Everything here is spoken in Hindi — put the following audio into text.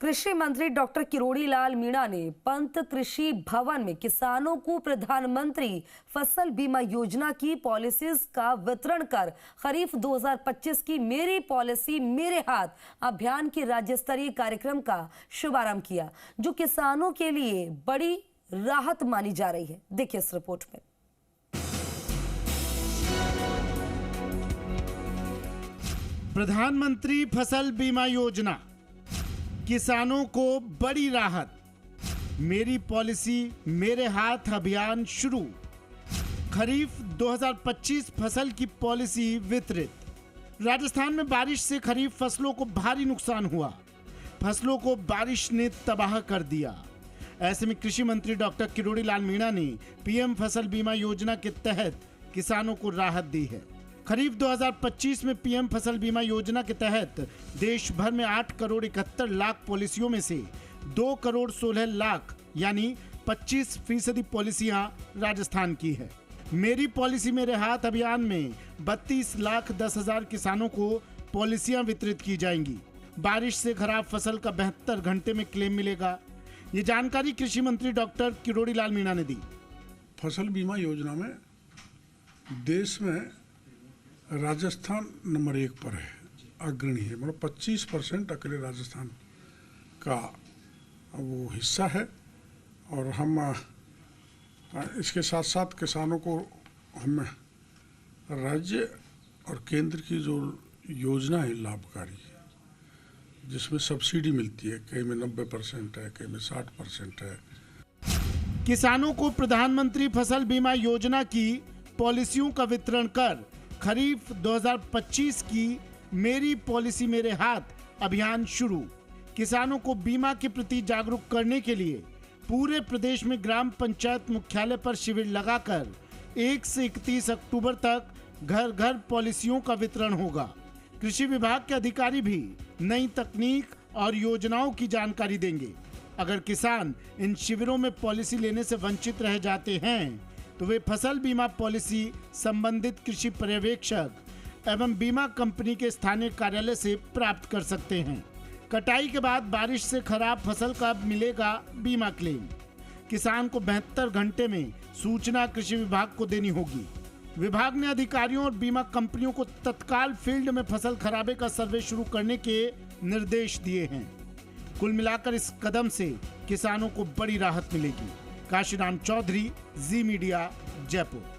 कृषि मंत्री डॉक्टर किरोड़ी लाल मीणा ने पंत कृषि भवन में किसानों को प्रधानमंत्री फसल बीमा योजना की पॉलिसीज का वितरण कर खरीफ 2025 की मेरी पॉलिसी मेरे हाथ अभियान के राज्य स्तरीय कार्यक्रम का शुभारंभ किया, जो किसानों के लिए बड़ी राहत मानी जा रही है। देखिए इस रिपोर्ट में। प्रधानमंत्री फसल बीमा योजना, किसानों को बड़ी राहत, मेरी पॉलिसी मेरे हाथ अभियान शुरू, खरीफ 2025 फसल की पॉलिसी वितरित। राजस्थान में बारिश से खरीफ फसलों को भारी नुकसान हुआ। फसलों को बारिश ने तबाह कर दिया। ऐसे में कृषि मंत्री डॉक्टर किरोड़ी लाल मीणा ने पीएम फसल बीमा योजना के तहत किसानों को राहत दी है। खरीफ 2025 में पीएम फसल बीमा योजना के तहत देश भर में 8 करोड़ 71 लाख पॉलिसियों में से 2 करोड़ 16 लाख यानी 25% पॉलिसियां राजस्थान की है। मेरी पॉलिसी मेरे हाथ अभियान में 32 लाख 10 हजार किसानों को पॉलिसियां वितरित की जाएंगी। बारिश से खराब फसल का 72 घंटे में क्लेम मिलेगा। ये जानकारी कृषि मंत्री डॉक्टर किरोड़ी लाल मीणा ने दी। फसल बीमा योजना में देश में राजस्थान नंबर 1 पर है, अग्रणी है। मतलब 25% अकेले राजस्थान का वो हिस्सा है। और हम इसके साथ साथ किसानों को हम राज्य और केंद्र की जो योजना है लाभकारी है, जिसमें सब्सिडी मिलती है, कहीं में 90% है, कहीं में 60% है। किसानों को प्रधानमंत्री फसल बीमा योजना की पॉलिसियों का वितरण कर खरीफ 2025 की मेरी पॉलिसी मेरे हाथ अभियान शुरू। किसानों को बीमा के प्रति जागरूक करने के लिए पूरे प्रदेश में ग्राम पंचायत मुख्यालय पर शिविर लगाकर 1 से 31 अक्टूबर तक घर घर पॉलिसियों का वितरण होगा। कृषि विभाग के अधिकारी भी नई तकनीक और योजनाओं की जानकारी देंगे। अगर किसान इन शिविरों में पॉलिसी लेने से वंचित रह जाते हैं तो वे फसल बीमा पॉलिसी संबंधित कृषि पर्यवेक्षक एवं बीमा कंपनी के स्थानीय कार्यालय से प्राप्त कर सकते हैं। कटाई के बाद बारिश से खराब फसल का मिलेगा बीमा क्लेम। किसान को 72 घंटे में सूचना कृषि विभाग को देनी होगी। विभाग ने अधिकारियों और बीमा कंपनियों को तत्काल फील्ड में फसल खराबे का सर्वे शुरू करने के निर्देश दिए हैं। कुल मिलाकर इस कदम से किसानों को बड़ी राहत मिलेगी। काशीराम चौधरी, जी मीडिया, जयपुर।